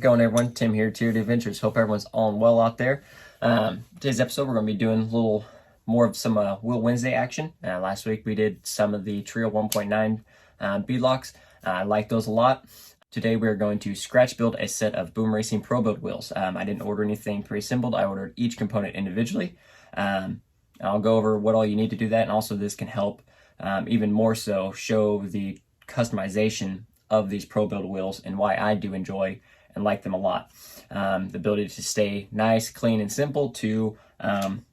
going, everyone? Tim here, Tier 2 Adventures. Hope everyone's all well out there. Today's episode, we're going to be doing a little more of some Wheel Wednesday action. Last week we did some of the Trio 1.9 beadlocks. I like those a lot. Today we're going to scratch build a set of Boom Racing ProBuild wheels. I didn't order anything pre-assembled. I ordered each component individually. I'll go over what all you need to do that, and also this can help even more so show the customization of these ProBuild wheels and why I do enjoy and like them a lot. The ability to stay nice, clean, and simple to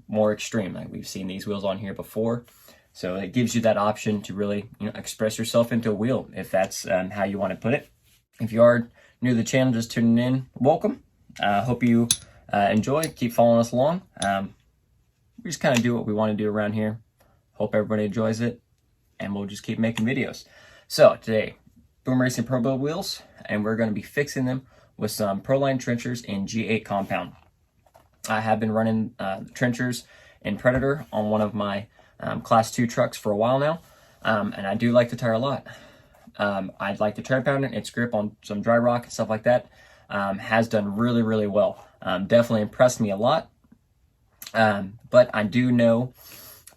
more extreme. Like we've seen these wheels on here before. So it gives you that option to really express yourself into a wheel if that's how you want to put it. If you are new to the channel, just tuning in, welcome. Hope you enjoy. Keep following us along. We just kind of do what we want to do around here. Hope everybody enjoys it, and we'll just keep making videos. So today, Boom Racing ProBuild wheels, and we're going to be fixing them with some Proline Trenchers in G8 compound. I have been running Trenchers in Predator on one of my Class 2 trucks for a while now, and I do like the tire a lot. I like the tread pattern, its grip on some dry rock and stuff like that has done really, really well. Definitely impressed me a lot, but I do know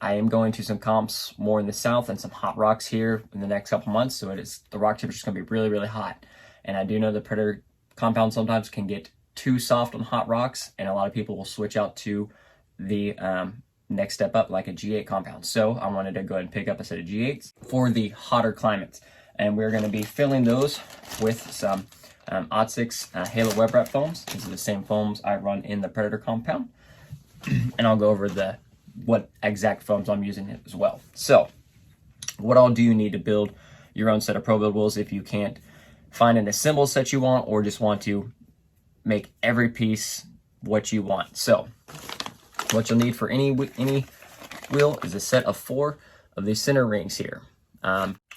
I am going to some comps more in the south and some hot rocks here in the next couple months, so the rock temperature is going to be really, really hot. And I do know the Predator compound sometimes can get too soft on hot rocks, and a lot of people will switch out to the next step up, like a G8 compound. So I wanted to go ahead and pick up a set of G8s for the hotter climates, and we're going to be filling those with some OT6 Halo web wrap foams. These are the same foams I run in the Predator compound, and I'll go over what exact foams I'm using as well. So what all do you need to build your own set of ProBuild wheels if you can't find an assembled set you want, or just want to make every piece what you want? So what you'll need for any wheel is a set of 4 of these center rings here.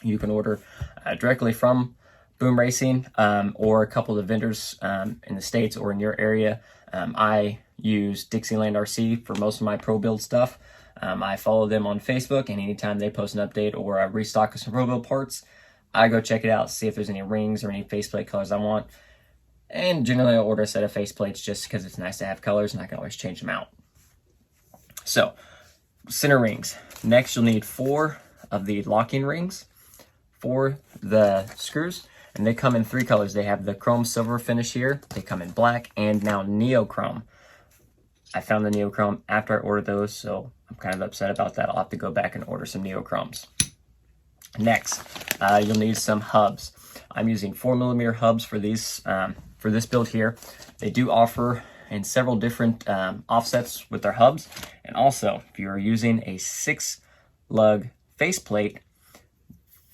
You can order directly from Boom Racing or a couple of vendors in the States or in your area. I use Dixieland RC for most of my ProBuild stuff. I follow them on Facebook, and anytime they post an update or a restock of some ProBuild parts, I go check it out, see if there's any rings or any faceplate colors I want. And generally I'll order a set of faceplates just because it's nice to have colors and I can always change them out. So, center rings. Next, you'll need 4 of the locking rings for the screws, and they come in 3 colors. They have the chrome silver finish here, they come in black, and now neochrome. I found the neochrome after I ordered those, so I'm kind of upset about that. I'll have to go back and order some neochromes. Next, you'll need some hubs. I'm using 4mm hubs for these for this build here. They do offer in several different offsets with their hubs, and also if you're using a 6-lug faceplate,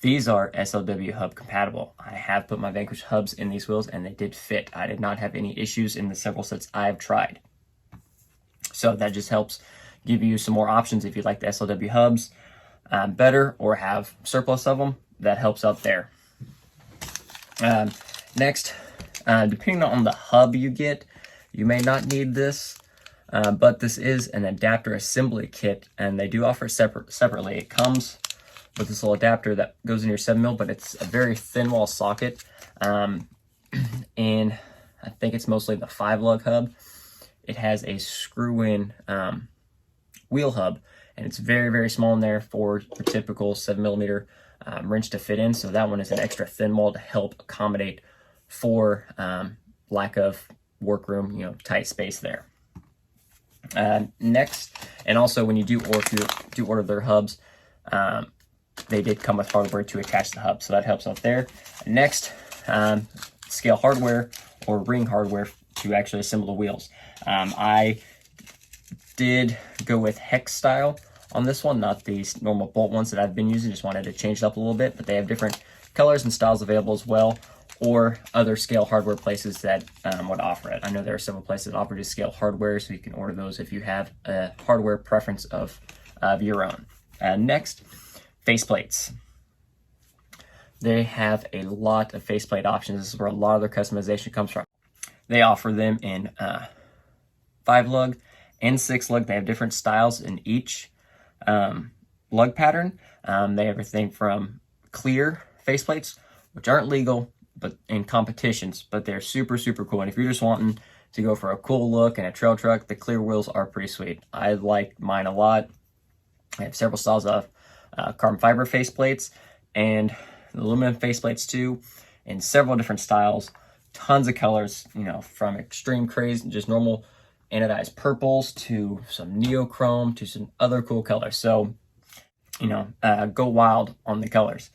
these are SLW hub compatible. I have put my Vanquish hubs in these wheels, and they did fit. I did not have any issues in the several sets I've tried. So that just helps give you some more options if you like the SLW hubs better or have surplus of them. That helps out there. Next, depending on the hub you get, you may not need this, but this is an adapter assembly kit, and they do offer separately. It comes with this little adapter that goes in your 7mm, but it's a very thin wall socket, and I think it's mostly the 5-lug hub. It has a screw-in wheel hub, and it's very, very small in there for your typical 7mm wrench to fit in. So that one is an extra thin wall to help accommodate for lack of workroom, tight space there. Next, and also when you do order their hubs, they did come with hardware to attach the hub, so that helps out there. Next, scale hardware or ring hardware to actually assemble the wheels. I did go with hex style on this one, not these normal bolt ones that I've been using. Just wanted to change it up a little bit, but they have different colors and styles available as well, or other scale hardware places that would offer it. I know there are several places that offer just scale hardware, so you can order those if you have a hardware preference of your own. Next, faceplates. They have a lot of faceplate options. This is where a lot of their customization comes from. They offer them in 5-lug and 6-lug. They have different styles in each lug pattern. They have everything from clear faceplates, which aren't legal, but in competitions, but they're super, super cool. And if you're just wanting to go for a cool look and a trail truck, the clear wheels are pretty sweet. I like mine a lot. I have several styles of carbon fiber faceplates and aluminum faceplates too, in several different styles, tons of colors, you know, from extreme craze and just normal anodized purples to some neochrome to some other cool colors. So, you know, go wild on the colors.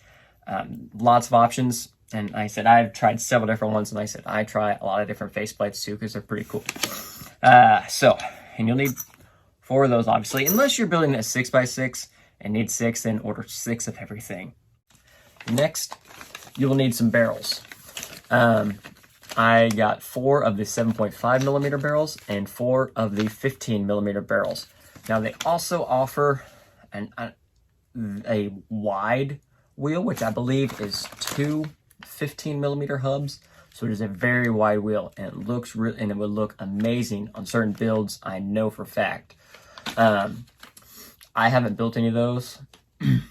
Lots of options. And like I said, I've tried several different ones, and like I said, I try a lot of different faceplates too because they're pretty cool. And you'll need 4 of those, obviously, unless you're building a 6x6 and need 6, then order 6 of everything. Next, you'll need some barrels. I got 4 of the 7.5 millimeter barrels and 4 of the 15 millimeter barrels. Now they also offer a wide wheel, which I believe is 2 15 millimeter hubs. So it is a very wide wheel, and it looks and it would look amazing on certain builds, I know for a fact. I haven't built any of those,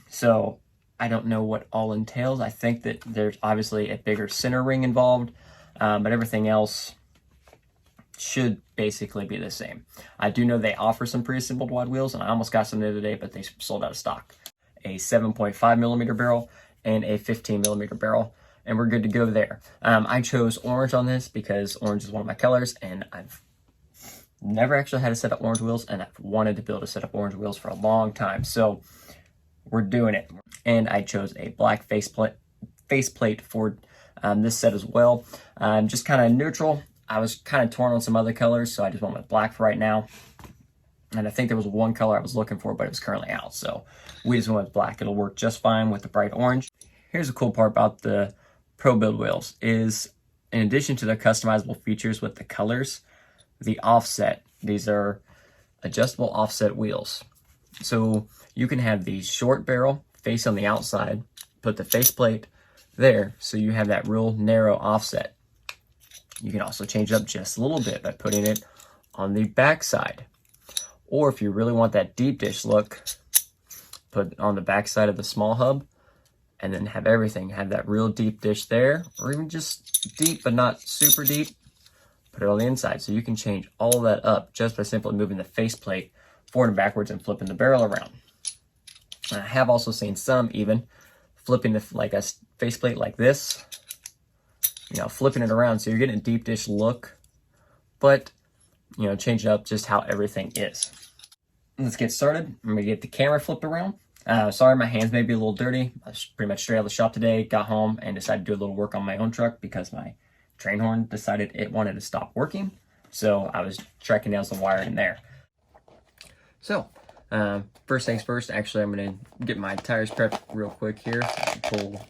so I don't know what all entails. I think that there's obviously a bigger center ring involved, but everything else should basically be the same. I do know they offer some pre-assembled wide wheels, and I almost got some the other day, but they sold out of stock. A 7.5 millimeter barrel and a 15 millimeter barrel, and we're good to go there. I chose orange on this because orange is one of my colors, and I've never actually had a set of orange wheels, and I've wanted to build a set of orange wheels for a long time, so we're doing it. And I chose a black faceplate for this set as well. Just kind of neutral. I was kind of torn on some other colors, so I just went with black for right now. And I think there was one color I was looking for, but it was currently out, so we just went with black. It'll work just fine with the bright orange. Here's the cool part about the ProBuild wheels is, in addition to the customizable features with the colors, the offset. These are adjustable offset wheels. So you can have the short barrel face on the outside, put the faceplate there, so you have that real narrow offset. You can also change it up just a little bit by putting it on the back side. Or if you really want that deep dish look, put it on the back side of the small hub, and then have everything. Have that real deep dish there, or even just deep but not super deep. Put it on the inside. So you can change all that up just by simply moving the faceplate forward and backwards and flipping the barrel around. And I have also seen some even flipping like a faceplate like this, you know, flipping it around so you're getting a deep dish look, but you know, change it up just how everything is. Let's get started. I'm gonna get the camera flipped around. Sorry, my hands may be a little dirty. I was pretty much straight out of the shop today, got home and decided to do a little work on my own truck because my train horn decided it wanted to stop working. So I was tracking down some wire in there. So first things first, actually I'm gonna get my tires prepped real quick here. Pull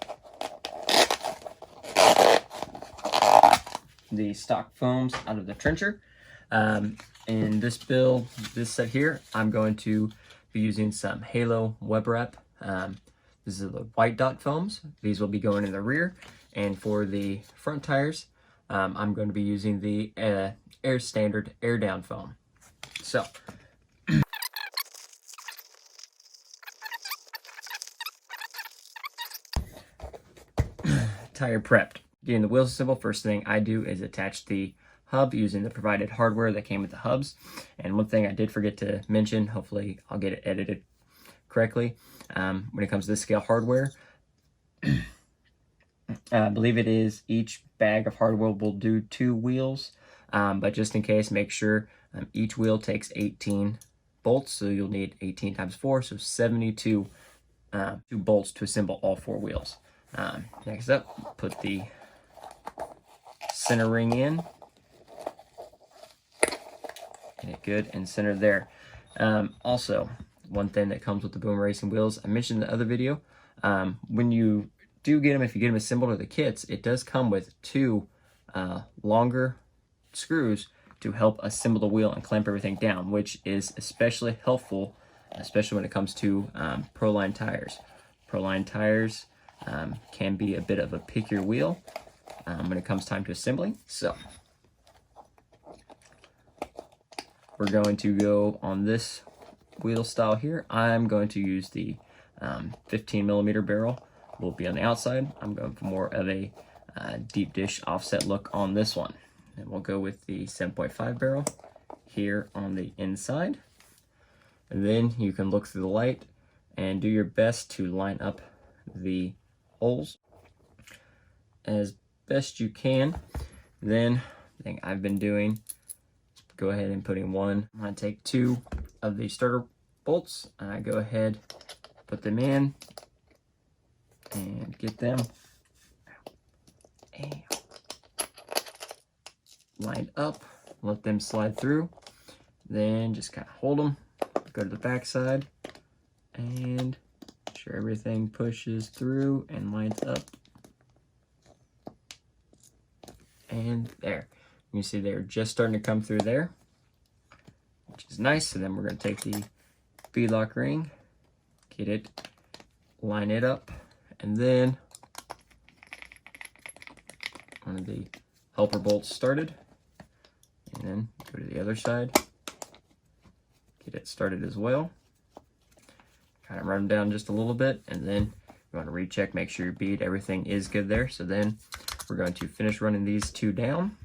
the stock foams out of the trencher. In this build, this set here, I'm going to be using some Halo web wrap. This is the white dot foams. These will be going in the rear. And for the front tires, I'm going to be using the Air Standard air down foam. So, tire prepped. Getting the wheels assembled, first thing I do is attach the hub using the provided hardware that came with the hubs. And one thing I did forget to mention, hopefully I'll get it edited correctly, when it comes to this scale hardware, I believe it is each bag of hardware will do 2 wheels, but just in case, make sure each wheel takes 18 bolts, so you'll need 18 times 4, so 72 2 bolts to assemble all 4 wheels. Next up, put the center ring in. Get it good and centered there. Also, one thing that comes with the Boom Racing wheels, I mentioned in the other video, when you do get them, if you get them assembled with the kits, it does come with 2 longer screws to help assemble the wheel and clamp everything down, which is especially helpful, especially when it comes to Proline tires. Proline tires can be a bit of a pickier wheel when it comes time to assembling. So we're going to go on this wheel style here. I'm going to use the 15 millimeter barrel. Will be on the outside. I'm going for more of a deep dish offset look on this one. And we'll go with the 7.5 barrel here on the inside. And then you can look through the light and do your best to line up the holes as best you can. Then the thing I've been doing is go ahead and putting one. I'm gonna take 2 of the starter bolts and I go ahead, put them in and get them lined up, let them slide through. Then just kind of hold them, go to the back side and make sure everything pushes through and lines up. And there, you see they're just starting to come through there, which is nice. So then we're going to take the beadlock ring, get it, line it up, and then one of the helper bolts started, and then go to the other side, get it started as well. Kind of run them down just a little bit, and then you want to recheck, make sure your bead, everything is good there. So then we're going to finish running these 2 down.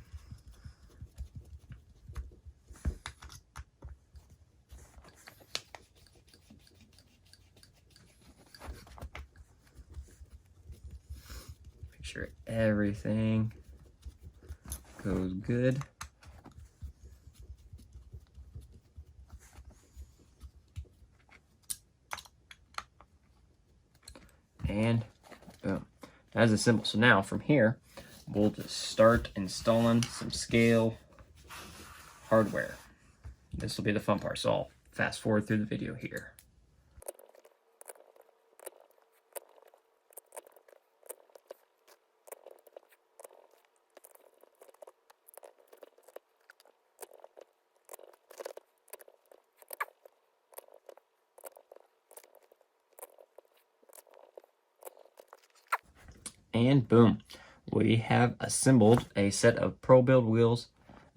Make sure everything goes good. And boom, that's assembled. So now from here, we'll just start installing some scale hardware. This will be the fun part, so I'll fast forward through the video here. And boom, we have assembled a set of ProBuild wheels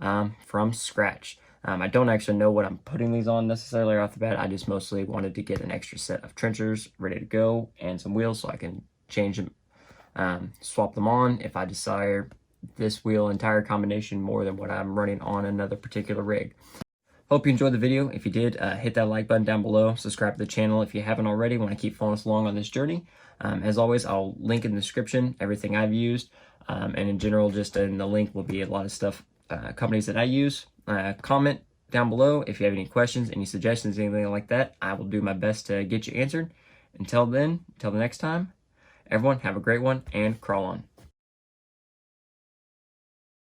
from scratch. I don't actually know what I'm putting these on necessarily off the bat. I just mostly wanted to get an extra set of trenchers ready to go and some wheels so I can change them, swap them on if I desire this wheel entire combination more than what I'm running on another particular rig. Hope you enjoyed the video. If you did, hit that like button down below. Subscribe to the channel if you haven't already. Want to keep following us along on this journey. As always, I'll link in the description everything I've used. And in general, just in the link will be a lot of stuff, companies that I use. Comment down below if you have any questions, any suggestions, anything like that. I will do my best to get you answered. Until then, until the next time, everyone have a great one and crawl on.